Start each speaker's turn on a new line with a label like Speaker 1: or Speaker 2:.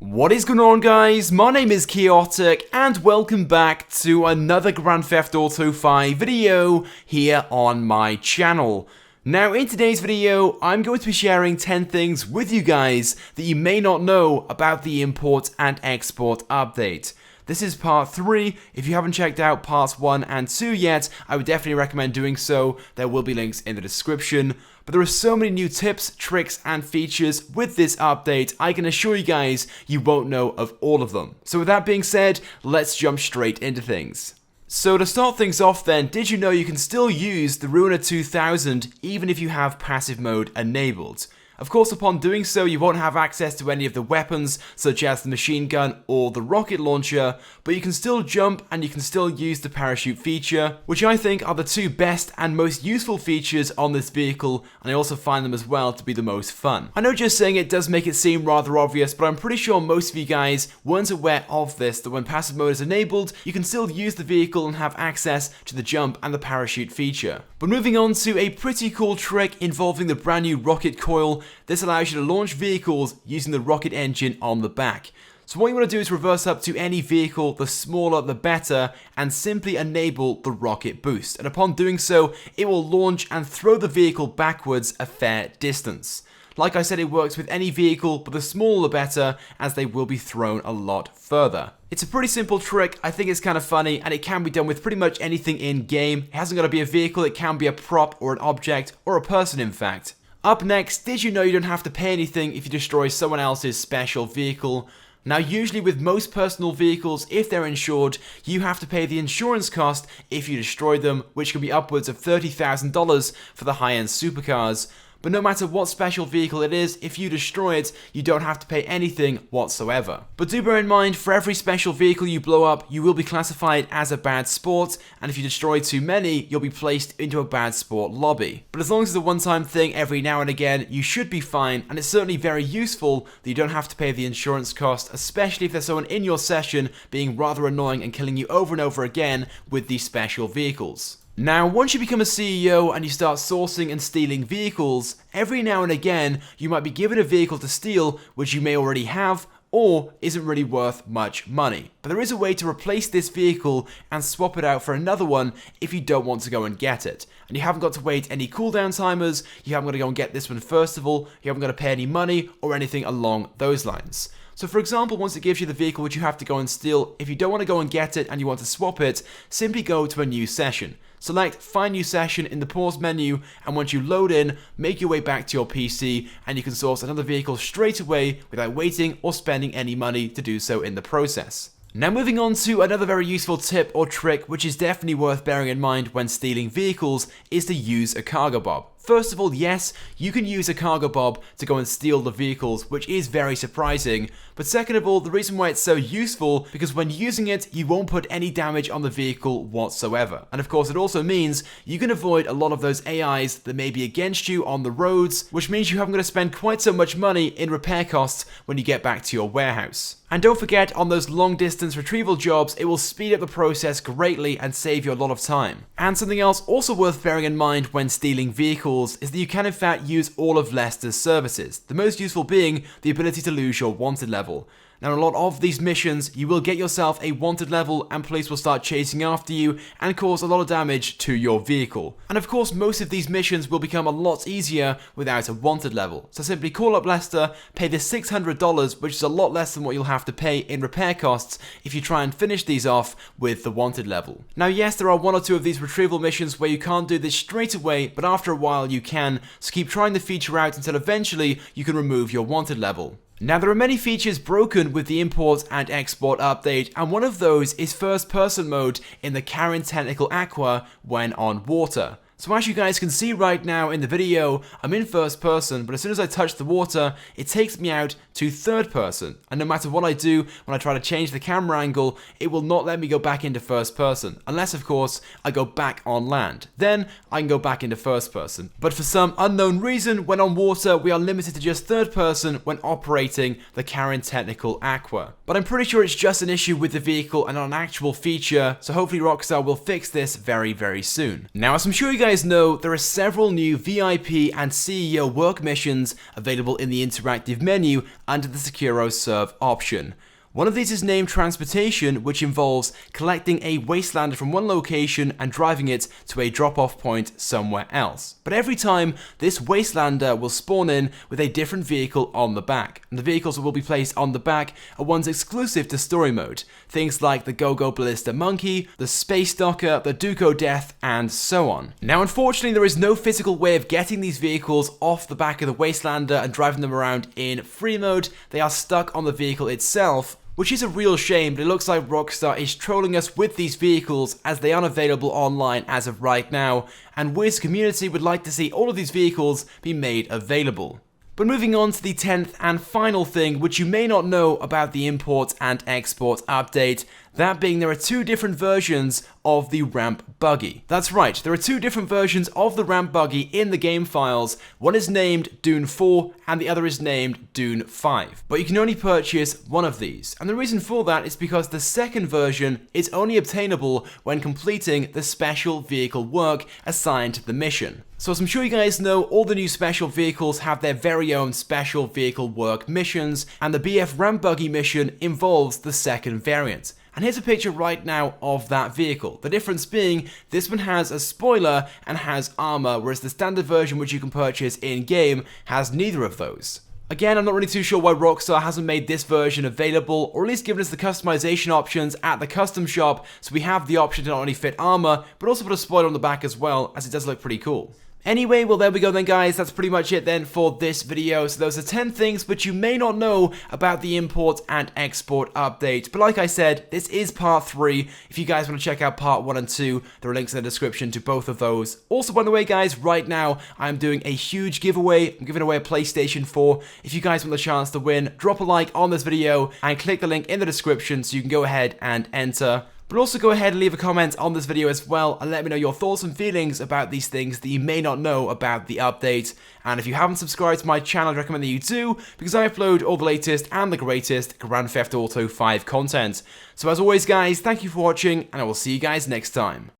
Speaker 1: What is going on, guys? My name is Chaotic and welcome back to another Grand Theft Auto 5 video here on my channel. Now in today's video, I'm going to be sharing 10 things with you guys that you may not know about the import and export update. This is part 3. If you haven't checked out parts 1 and 2 yet, I would definitely recommend doing so. There will be links in the description. But there are so many new tips, tricks, and features with this update, I can assure you guys you won't know of all of them. So with that being said, let's jump straight into things. So to start things off then, did you know you can still use the Ruiner 2000 even if you have passive mode enabled? Of course, upon doing so, you won't have access to any of the weapons, such as the machine gun or the rocket launcher, but you can still jump and you can still use the parachute feature, which I think are the two best and most useful features on this vehicle, and I also find them as well to be the most fun. I know just saying it does make it seem rather obvious, but I'm pretty sure most of you guys weren't aware of this, that when passive mode is enabled, you can still use the vehicle and have access to the jump and the parachute feature. But moving on to a pretty cool trick involving the brand new rocket coil. This allows you to launch vehicles using the rocket engine on the back. So what you want to do is reverse up to any vehicle, the smaller the better, and simply enable the rocket boost. And upon doing so, it will launch and throw the vehicle backwards a fair distance. Like I said, it works with any vehicle, but the smaller the better, as they will be thrown a lot further. It's a pretty simple trick, I think it's kind of funny, and it can be done with pretty much anything in-game. It hasn't got to be a vehicle, it can be a prop or an object, or a person in fact. Up next, did you know you don't have to pay anything if you destroy someone else's special vehicle? Now usually with most personal vehicles, if they're insured, you have to pay the insurance cost if you destroy them, which can be upwards of $30,000 for the high-end supercars. But no matter what special vehicle it is, if you destroy it, you don't have to pay anything whatsoever. But do bear in mind, for every special vehicle you blow up, you will be classified as a bad sport, and if you destroy too many, you'll be placed into a bad sport lobby. But as long as it's a one-time thing every now and again, you should be fine, and it's certainly very useful that you don't have to pay the insurance cost, especially if there's someone in your session being rather annoying and killing you over and over again with these special vehicles. Now, once you become a CEO and you start sourcing and stealing vehicles, every now and again you might be given a vehicle to steal which you may already have or isn't really worth much money. But there is a way to replace this vehicle and swap it out for another one if you don't want to go and get it. And you haven't got to wait any cooldown timers, you haven't got to go and get this one first of all, you haven't got to pay any money or anything along those lines. So for example, once it gives you the vehicle which you have to go and steal, if you don't want to go and get it and you want to swap it, simply go to a new session. Select Find New Session in the pause menu, and once you load in, make your way back to your PC, and you can source another vehicle straight away without waiting or spending any money to do so in the process. Now moving on to another very useful tip or trick which is definitely worth bearing in mind when stealing vehicles is to use a Cargobob. First of all, yes, you can use a Cargobob to go and steal the vehicles, which is very surprising. But second of all, the reason why it's so useful, because when using it, you won't put any damage on the vehicle whatsoever. And of course, it also means you can avoid a lot of those AIs that may be against you on the roads, which means you haven't got to spend quite so much money in repair costs when you get back to your warehouse. And don't forget, on those long distance retrieval jobs, it will speed up the process greatly and save you a lot of time. And something else also worth bearing in mind when stealing vehicles is that you can in fact use all of Lester's services, the most useful being the ability to lose your wanted level. Now, in a lot of these missions, you will get yourself a wanted level and police will start chasing after you and cause a lot of damage to your vehicle. And of course, most of these missions will become a lot easier without a wanted level. So simply call up Lester, pay the $600, which is a lot less than what you'll have to pay in repair costs if you try and finish these off with the wanted level. Now, yes, there are one or two of these retrieval missions where you can't do this straight away, but after a while you can, so keep trying the feature out until eventually you can remove your wanted level. Now, there are many features broken with the import and export update, and one of those is first person mode in the Karen Technical Aqua when on water. So as you guys can see right now in the video, I'm in first person, but as soon as I touch the water, it takes me out to third person. And no matter what I do, when I try to change the camera angle, it will not let me go back into first person. Unless, of course, I go back on land. Then I can go back into first person. But for some unknown reason, when on water, we are limited to just third person when operating the Karen Technical Aqua. But I'm pretty sure it's just an issue with the vehicle and not an actual feature, so hopefully Rockstar will fix this very, very soon. Now, as I'm sure you guys guys know, there are several new VIP and CEO work missions available in the interactive menu under the Securo Serve option. One of these is named Transportation, which involves collecting a Wastelander from one location and driving it to a drop-off point somewhere else. But every time, this Wastelander will spawn in with a different vehicle on the back, and the vehicles that will be placed on the back are ones exclusive to story mode. Things like the Go-Go Ballista Monkey, the Space Docker, the Duco Death, and so on. Now unfortunately, there is no physical way of getting these vehicles off the back of the Wastelander and driving them around in free mode. They are stuck on the vehicle itself, which is a real shame, but it looks like Rockstar is trolling us with these vehicles as they aren't available online as of right now, and we as a community would like to see all of these vehicles be made available. But moving on to the 10th and final thing, which you may not know about the import and export update, that being there are two different versions of the ramp buggy. That's right, there are two different versions of the ramp buggy in the game files. One is named Dune 4 and the other is named Dune 5. But you can only purchase one of these. And the reason for that is because the second version is only obtainable when completing the special vehicle work assigned to the mission. So as I'm sure you guys know, all the new special vehicles have their very own special vehicle work missions, and the BF ramp buggy mission involves the second variant. And here's a picture right now of that vehicle. The difference being, this one has a spoiler and has armor, whereas the standard version, which you can purchase in-game, has neither of those. Again, I'm not really too sure why Rockstar hasn't made this version available, or at least given us the customization options at the custom shop, so we have the option to not only fit armor, but also put a spoiler on the back as well, as it does look pretty cool. Anyway, well there we go then guys, that's pretty much it then for this video. So those are 10 things which you may not know about the import and export update. But like I said, this is part 3. If you guys want to check out part 1 and 2, there are links in the description to both of those. Also, by the way guys, right now I'm doing a huge giveaway. I'm giving away a PlayStation 4. If you guys want the chance to win, drop a like on this video and click the link in the description so you can go ahead and enter. But also go ahead and leave a comment on this video as well and let me know your thoughts and feelings about these things that you may not know about the update. And if you haven't subscribed to my channel, I'd recommend that you do, because I upload all the latest and the greatest Grand Theft Auto 5 content. So as always guys, thank you for watching, and I will see you guys next time.